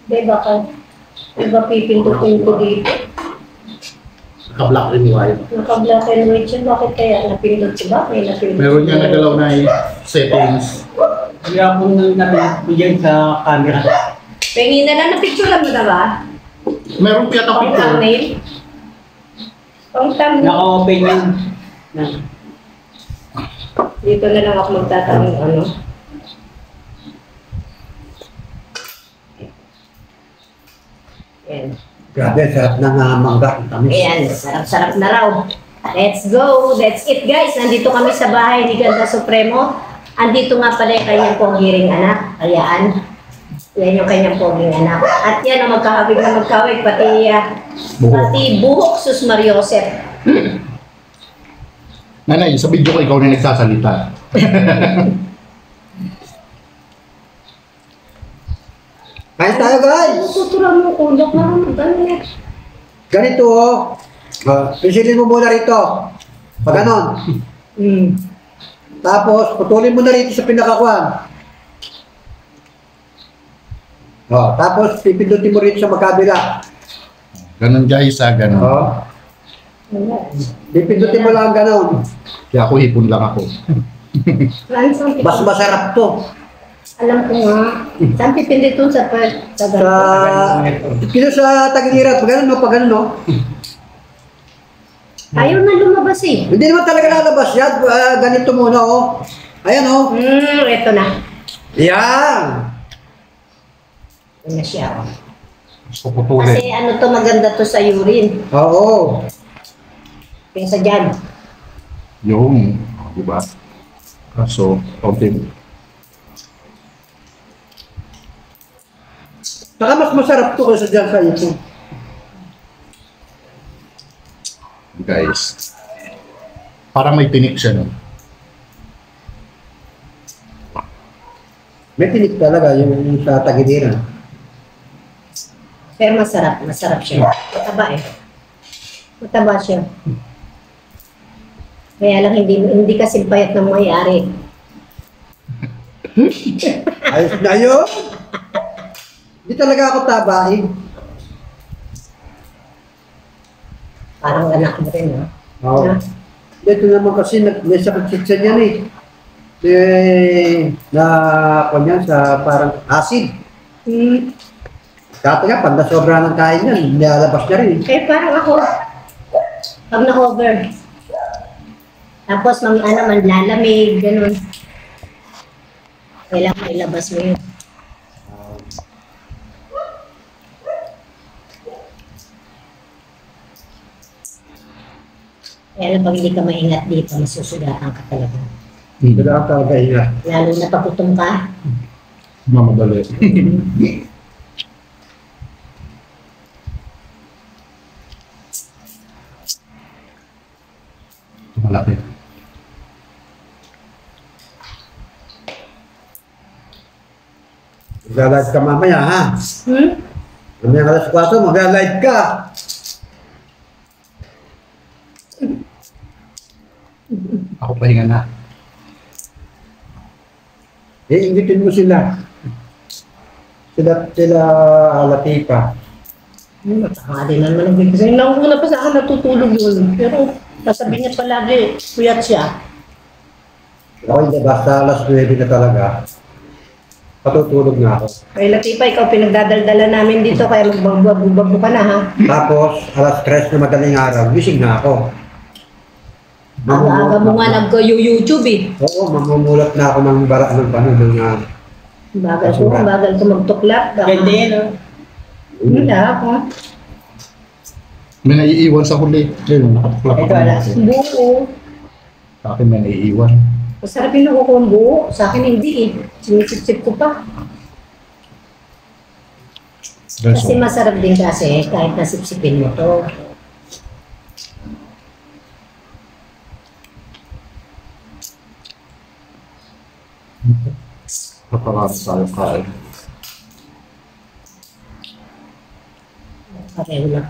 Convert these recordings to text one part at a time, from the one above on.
Di ba ka? Iba pipindutin ko dito. Naka-black and white. Naka-black and white yun. Bakit kaya napindot ko ba? May napindot. Meron niya nagalaw na settings. Kaya akong nabigyan sa camera. Pengin na lang na picture mo na ba? Meron piyata Pang picture. thumbnail? Pang thumbnail. Naka-open yun. Dito na lang ako magtatanong ano. Ayan. Grabe, sarap ng mangga. Tamis. Ayan, sarap-sarap na raw. Let's go! That's it guys. Nandito kami sa bahay ni Ganda Supremo. Andito nga pala yung kanyang ponggiring anak. Ayan. Yan yung kanyang ponggiring anak. At yan ang magkakabig na magkawig. Pati buhok sus Mariosep. Nanay, sa video ko ikaw na nagsasalita. Kain tayo guys! Tutura mo kulok na ganyan. Ganito oh. Pisilin mo muna rito. Pag ganon. Tapos, putulin mo na rito sa pinakakuan. Tapos, pipindutin mo rito sa magkabila. Ganon guys, ganon. Pipindutin mo lang ganon. Kaya ako hipon lang ako. Mas masarap to. Alam ko nga. Saan pipinditun sa Kino sa Tagiliran. Pag ganon no, pag ganon no. Ayaw na lumabas eh. Hindi naman talaga lalabas yan. Ganito muna oh. Ayan oh. Ito na. Yan. Ito na siya. Gusto putulin. Kasi ano to maganda to sa urine. Oo. Kaysa dyan. Yung, diba? Kaso, konti. Saka mas masarap to kaysa dyan sa ito. Guys. Parang may tinik siya, no? May tinik talaga yung sa Tagiliran. Pero masarap. Masarap siya. Mataba eh. Mataba siya. Kaya lang hindi kasi payat ng may-ari. Ayos na yun. Hindi talaga ako tabahin. Parang anak mo rin, ha? Oo. Ito naman kasi may sakit-sakit yan eh. Na sa parang acid. Kata nga, pag nasobra ng kain yan, nilalabas niya rin. Parang ako, pag na-hover, tapos manlalamig, ganun. Kailangan ilabas mo yun. Kaya lang pag hindi ka maingat dito, masusugatan ka talaga. Wala ka talaga ingat. Lalo na paputom ka. Mamadali. Ito malaki. Mag-live ka mamaya ha. Mamaya alas 4, mag-live ka. Ako pahinga na. Ingitin mo sila. Sila Latifa. Matakali na naman ang kasi nauna pa sa akin natutulog yun. Pero sasabihin niya palagi, puyat siya. Ako hindi, basta alas 9 na talaga. Patutulog na ako. Ay, Latifa, ikaw pinagdadaldala namin dito, kaya magbagbo ka na, ha? Tapos, alas 3 na madaling araw, gising na ako. Aga-aga mo nga nag-YouTube, eh. Oo, mamumulat na ako ng baraan ng panon ng Bagal ko magtuklap. Ganda yan, no? Wala ako. May naiiwan sa huli. Yun, nakatuklap Ito, wala. Buo. Sa akin may naiiwan. Masarap yung nakukuha ang buo. Sa akin hindi, eh. Sinisip-sip ko pa. Kasi masarap din kasi kahit nasipsipin mo to. Naparami tayo kain. Pareho lang.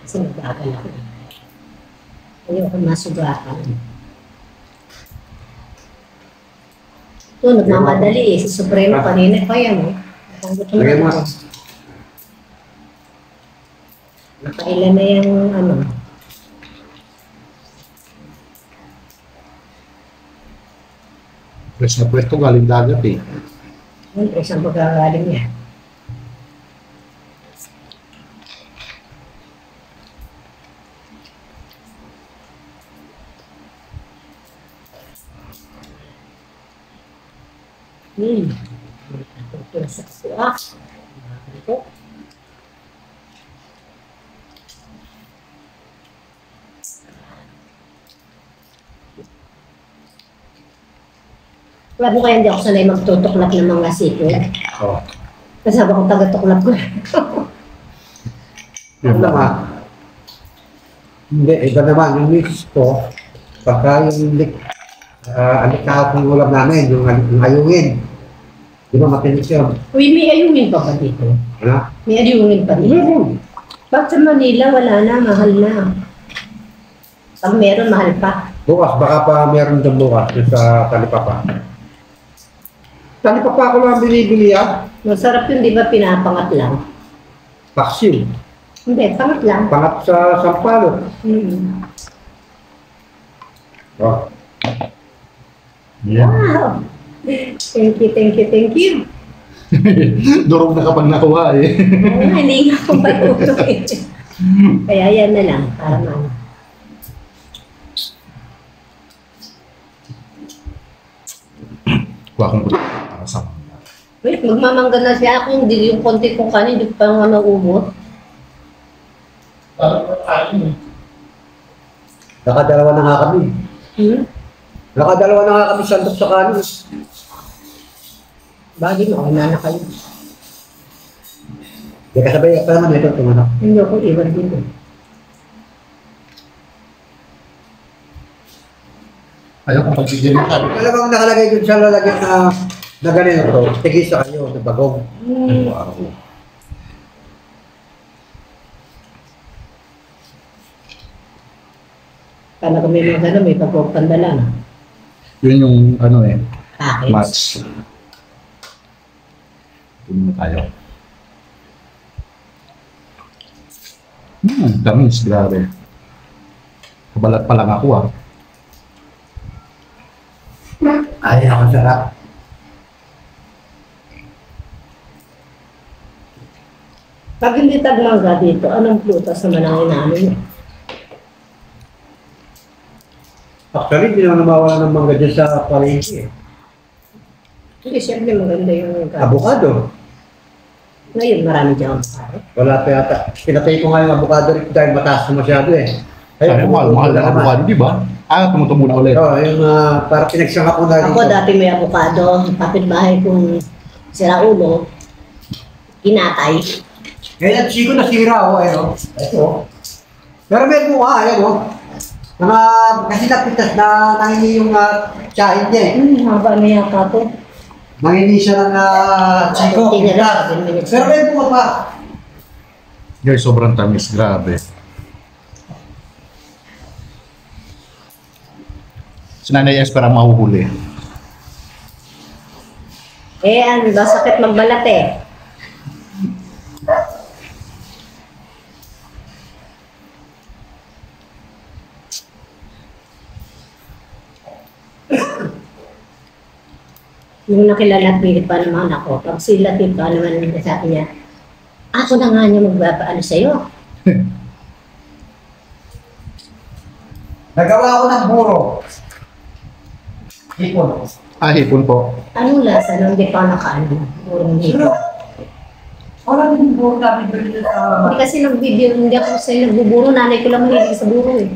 Kasi nagbagal ako. Ayoko masugatan. Ito, nagmamadali eh. Si Supremo kanina pa yan, eh. Lagyan mo. Nakailan na yung ano. Fresh na pwesto galing dagat eh. Isang pagkagaling niya. Ito sa suwa. Ito. Alam mo kaya hindi ako sanay magtutuklap ng mga sipil. Oh. Kasama ko taga-tuklap ko. Yun naman. Hindi, iba naman. Yung mix ko, pagka yung alikahap ng ulam namin, yung ayungin. Di ba matinis yun? Uy, may ayungin pa ba dito? Ano? May ayungin pa dito. Bakit sa Manila, wala na, mahal na. Pag meron, mahal pa. Bukas, baka pa meron doon bukas yung sa Talipapa. Talipapa ko lang binibili ah. Masarap yun, di ba pinapangat lang? Paksiw. Hindi, pangat lang. Pangat sa Sampalo. Hmm. Oh. Yeah. Wow! Thank you, thank you, thank you. Durog na kapag nakuha eh. Ay, hindi nga ako matuto eh. Kaya yan na lang, para man. Kuha kong para sa mga. Wait, magmamangga na siya. Kung hindi yung konti kong kanin, hindi ko pa nga maubos. Nakadalawa na nga kami. Hmm? Nakadalawa na nga kami sandok sa kanin. Bagay mo, na kayo. Hindi kasabay pa naman ito, tumanak. Hindi ako iwan dito. Ayaw kong pagbigyan ng sabi. Talagang nakalagay dun sa lalagyan na ganito, tigis sa kayo, na bagong. Wow. Kala ko may mga gano'n, may pagpapandala na. Yun yung ano eh, Package. match. Puno na tayo. Tamis, grabe. Kabalat pa lang ako ah. Ay, ako sarap. Pag hindi tagmangga dito, anong prutas naman ang inamin? Actually, hindi naman mawala ng mangga dyan sa palengke. Hindi, siyempre maganda yung Avocado. Ngayon, marami dyan ang pare. Wala pa yata. Pinatay ko nga yung avocado rin dahil mataas na masyado eh. Ay, mahal na avocado, di ba? Tumutubo na ulit. Oo, yung para pinagsama ko na Ako dati may avocado, kapitbahay kong si Raulo, kinatay. Ngayon, siko nasira oh, ayun. Ito. Pero may buka, ayun oh. Kasi napitas na nangini yung tsahin niya eh. Haba na yata to. Nangini siya ng siko. Hindi na lang, 7 minutes. Pero may buka pa. Guys, sobrang tamis, grabe. Si Nanay Esper ang mahuhuli. Ano ba, sakit magbalat eh. Yung nakilala at bilit pa naman ako, pag sila pa naman sabi niya, ako na nga niya magpapaano sa'yo. Nagawa ko ng buro. Hipon. Hipon po. Anong lasa nung di pa nakaano? Burong dito. Wala din buro namin dito sa... Hindi kasi nag-video, hindi ako sa'yo nagbuburo. Nanay ko lang mahilig sa buro eh.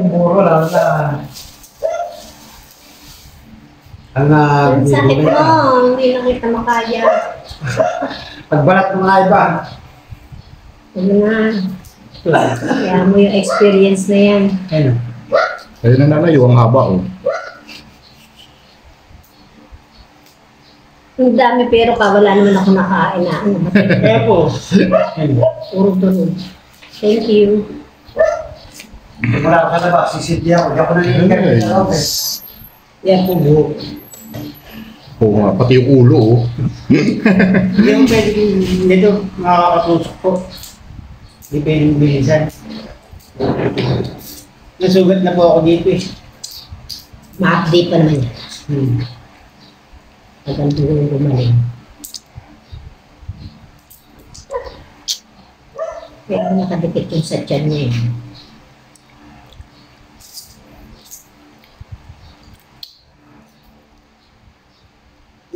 Yung buro lang na... Ang Ang sakit mo, hindi na kita makaya. pagbalat ng mga iba. Ano na. Kaya mo yung experience na yan. Ayun. Ayun na Nanay, yung haba oh. Ang dami pero wala naman ako nakain na. Kaya po. Puro tunog. Thank you. Wala ka na ba? Sisidya ko. Di ako nangyayari. Yes. Yan po buo. Oo nga, pati yung ulo, oh. Hindi ako pwede dito makakatusok po. Hindi pwedeng bilisan. Nasugat na po ako dito eh. Ma-update pa naman yan. Maganda yung gumaling. Pero nakadikit yung sa tiyan niya eh.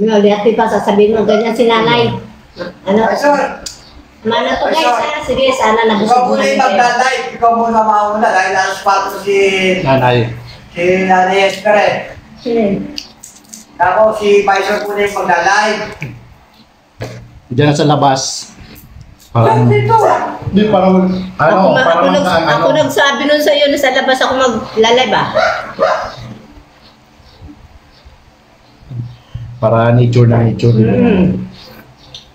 Dati pa sasabihin mo ganyan si nanay. Ano? Mana to guys ha? Sige, sana Ikaw nabusog muna yung magdalive. Ikaw muna mauna dahil alas 4 si Nanay. Nanay Esther eh. Sige. Ako si Pfizer muna yung magdalive. Diyan sa labas. Parang, Dito. hindi, parang, ano, parang Ako nagsabi nun sa'yo na sa labas ako maglalay ba? para nature na nature.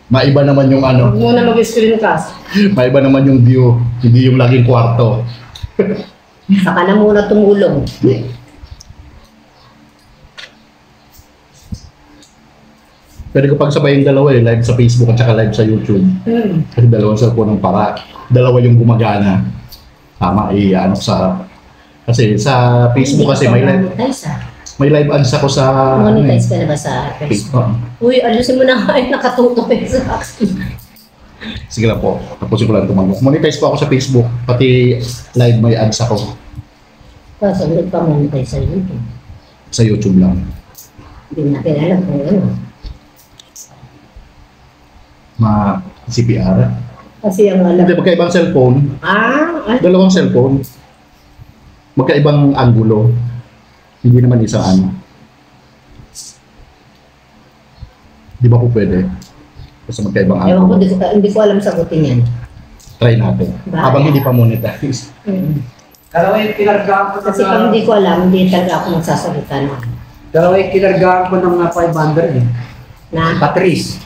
Maiba naman yung ano, Huwag muna mag-screencast. maiba naman yung view, hindi yung laging kwarto. Saka na muna tumulong. Pwede ko pagsabayin dalawa eh, live sa Facebook at saka live sa YouTube. Kasi dalawang cellphone ng para. Dalawa yung gumagana. Tama, ano sa... Kasi sa Facebook kasi may live, may live ads ako sa... Monetize ka na ba sa Facebook? Uy, alusin mo na nga ay nakatutok eh sa action. Sige lang po, tapusin ko lang tumanggo. Monetize po ako sa Facebook, pati live may ads ako Kaso hindi pa monetize sa YouTube. sa YouTube lang. Hindi natin alam kung ano. CPR. Kasi ang alam. Hindi, magkaibang cellphone. Ay. Dalawang cellphone. Magkaibang angulo. Hindi naman isang ano. Di ba po pwede? Kasi magkaibang Ewan ko, angulo. hindi ko alam sagutin yan. Try natin. Bakit? Habang hindi pa monetize. Dalawa yung pinargaan ko Kasi pag hindi ko alam, hindi talaga ako magsasalita na. Dalawa yung kinargaan ko ng 500 eh. Na? Patrice.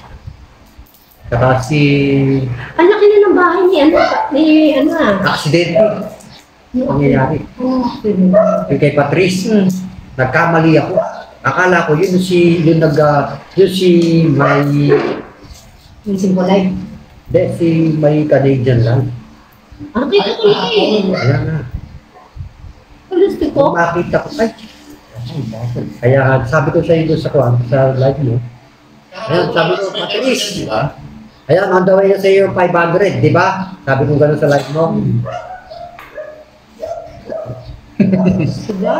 Saka si Ang laki na ng bahay ni ano ah. aksidente. Pangyayari. Oh, Yung kay Patrice. Nagkamali ako. Akala ko yun si may yung simple life. si may Canadian lang. Ang kita ko eh. Ayan na. Gusto ko. Kung makita ko, ay. Kaya sabi ko sa iyo sa live mo. Ayan, sabi ko, Patrice. Ayan, on the way na sa iyo 500, di ba? Sabi ko gano'n sa live mo. Diba?